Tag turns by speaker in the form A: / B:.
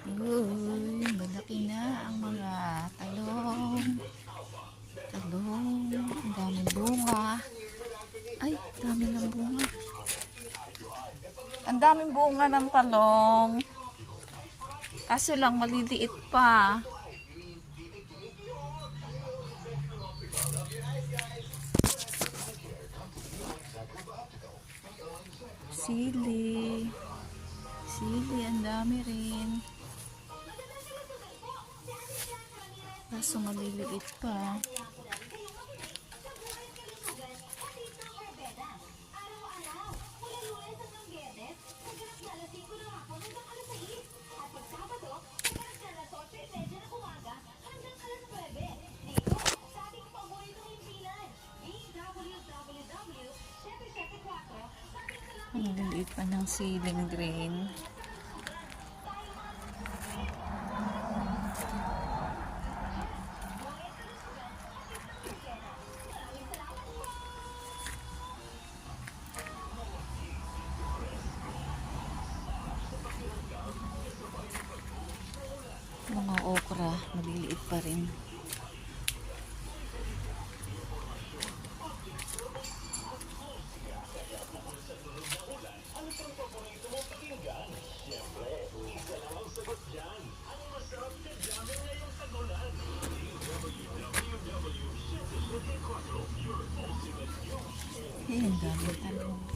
A: Uy, malaki na ang mga talong. Talong, ang daming bunga. Ay, dami ng bunga. Ang daming bunga ng talong. Kaso lang maliliit pa. Sili. Sili, ang dami rin. Kaso maliliit pa. Ang liliit pa ng siling green. Mga okra, maliliit pa rin. Ayan, dami talong.